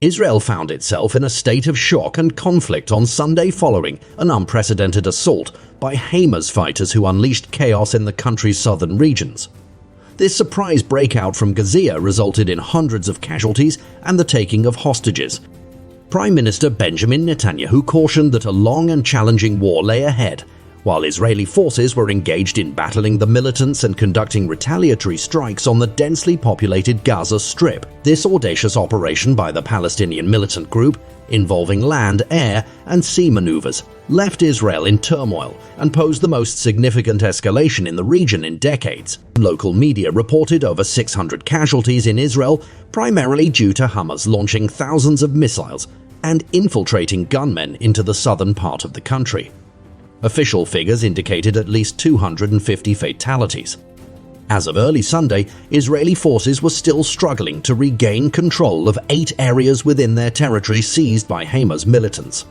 Israel found itself in a state of shock and conflict on Sunday following an unprecedented assault by Hamas fighters who unleashed chaos in the country's southern regions. This surprise breakout from Gaza resulted in hundreds of casualties and the taking of hostages. Prime Minister Benjamin Netanyahu cautioned that a long and challenging war lay ahead, while Israeli forces were engaged in battling the militants and conducting retaliatory strikes on the densely populated Gaza Strip. This audacious operation by the Palestinian militant group, involving land, air, and sea maneuvers, left Israel in turmoil and posed the most significant escalation in the region in decades. Local media reported over 600 casualties in Israel, primarily due to Hamas launching thousands of missiles and infiltrating gunmen into the southern part of the country. Official figures indicated at least 250 fatalities. As of early Sunday, Israeli forces were still struggling to regain control of 8 areas within their territory seized by Hamas militants.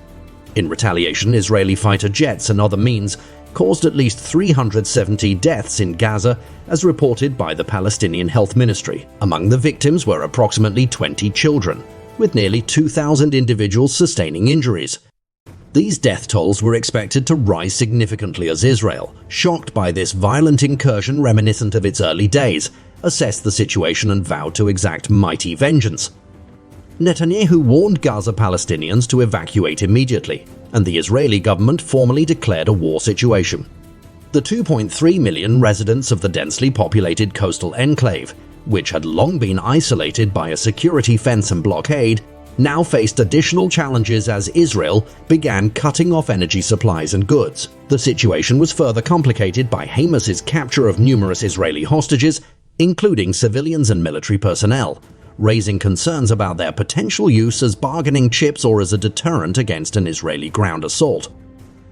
In retaliation, Israeli fighter jets and other means caused at least 370 deaths in Gaza, as reported by the Palestinian Health Ministry. Among the victims were approximately 20 children, with nearly 2,000 individuals sustaining injuries. These death tolls were expected to rise significantly as Israel, shocked by this violent incursion reminiscent of its early days, assessed the situation and vowed to exact mighty vengeance. Netanyahu warned Gaza Palestinians to evacuate immediately, and the Israeli government formally declared a war situation. The 2.3 million residents of the densely populated coastal enclave, which had long been isolated by a security fence and blockade, now faced additional challenges as Israel began cutting off energy supplies and goods. The situation was further complicated by Hamas's capture of numerous Israeli hostages, including civilians and military personnel, raising concerns about their potential use as bargaining chips or as a deterrent against an Israeli ground assault.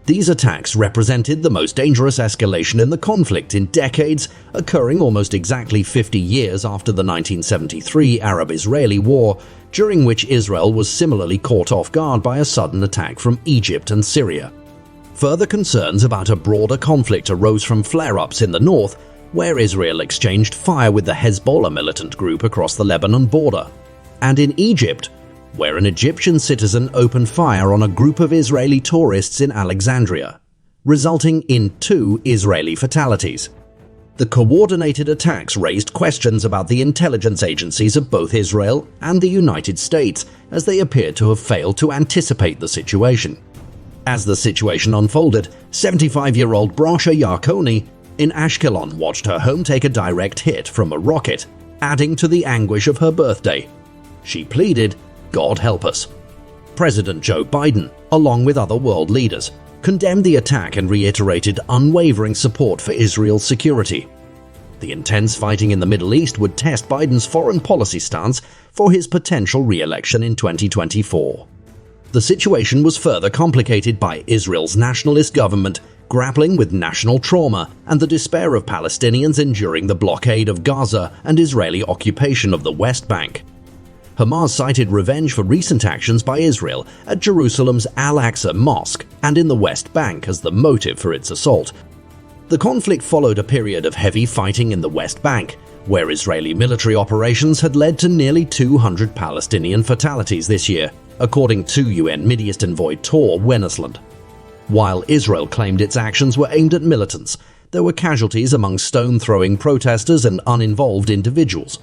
These attacks represented the most dangerous escalation in the conflict in decades, occurring almost exactly 50 years after the 1973 Arab-Israeli War, during which Israel was similarly caught off guard by a sudden attack from Egypt and Syria. Further concerns about a broader conflict arose from flare-ups in the north, where Israel exchanged fire with the Hezbollah militant group across the Lebanon border, and in Egypt, where an Egyptian citizen opened fire on a group of Israeli tourists in Alexandria, resulting in 2 Israeli fatalities. The coordinated attacks raised questions about the intelligence agencies of both Israel and the United States, as they appeared to have failed to anticipate the situation. As the situation unfolded, 75-year-old Brasha Yarkoni in Ashkelon watched her home take a direct hit from a rocket, adding to the anguish of her birthday. She pleaded, "God help us." President Joe Biden, along with other world leaders, condemned the attack and reiterated unwavering support for Israel's security. The intense fighting in the Middle East would test Biden's foreign policy stance for his potential re-election in 2024. The situation was further complicated by Israel's nationalist government grappling with national trauma and the despair of Palestinians enduring the blockade of Gaza and Israeli occupation of the West Bank. Hamas cited revenge for recent actions by Israel at Jerusalem's Al-Aqsa Mosque and in the West Bank as the motive for its assault. The conflict followed a period of heavy fighting in the West Bank, where Israeli military operations had led to nearly 200 Palestinian fatalities this year, according to UN Mideast envoy Tor Wennesland. While Israel claimed its actions were aimed at militants, there were casualties among stone-throwing protesters and uninvolved individuals.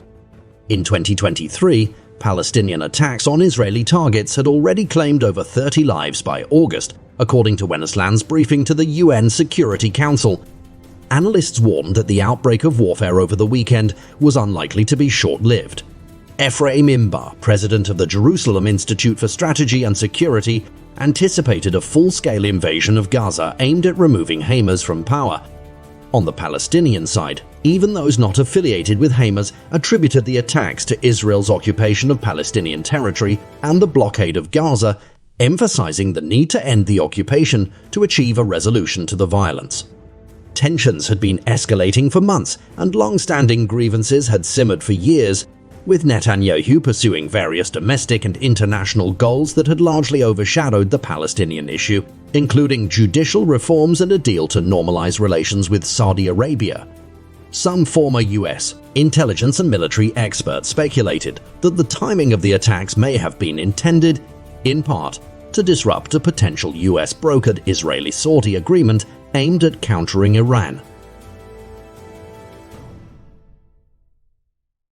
In 2023, Palestinian attacks on Israeli targets had already claimed over 30 lives by August, according to Wennesland's briefing to the UN Security Council. Analysts warned that the outbreak of warfare over the weekend was unlikely to be short-lived. Ephraim Imbar, president of the Jerusalem Institute for Strategy and Security, anticipated a full-scale invasion of Gaza aimed at removing Hamas from power. On the Palestinian side, even those not affiliated with Hamas attributed the attacks to Israel's occupation of Palestinian territory and the blockade of Gaza, emphasizing the need to end the occupation to achieve a resolution to the violence. Tensions had been escalating for months, and long-standing grievances had simmered for years, with Netanyahu pursuing various domestic and international goals that had largely overshadowed the Palestinian issue, including judicial reforms and a deal to normalize relations with Saudi Arabia. Some former US intelligence and military experts speculated that the timing of the attacks may have been intended, in part, to disrupt a potential US-brokered Israeli-Saudi agreement aimed at countering Iran.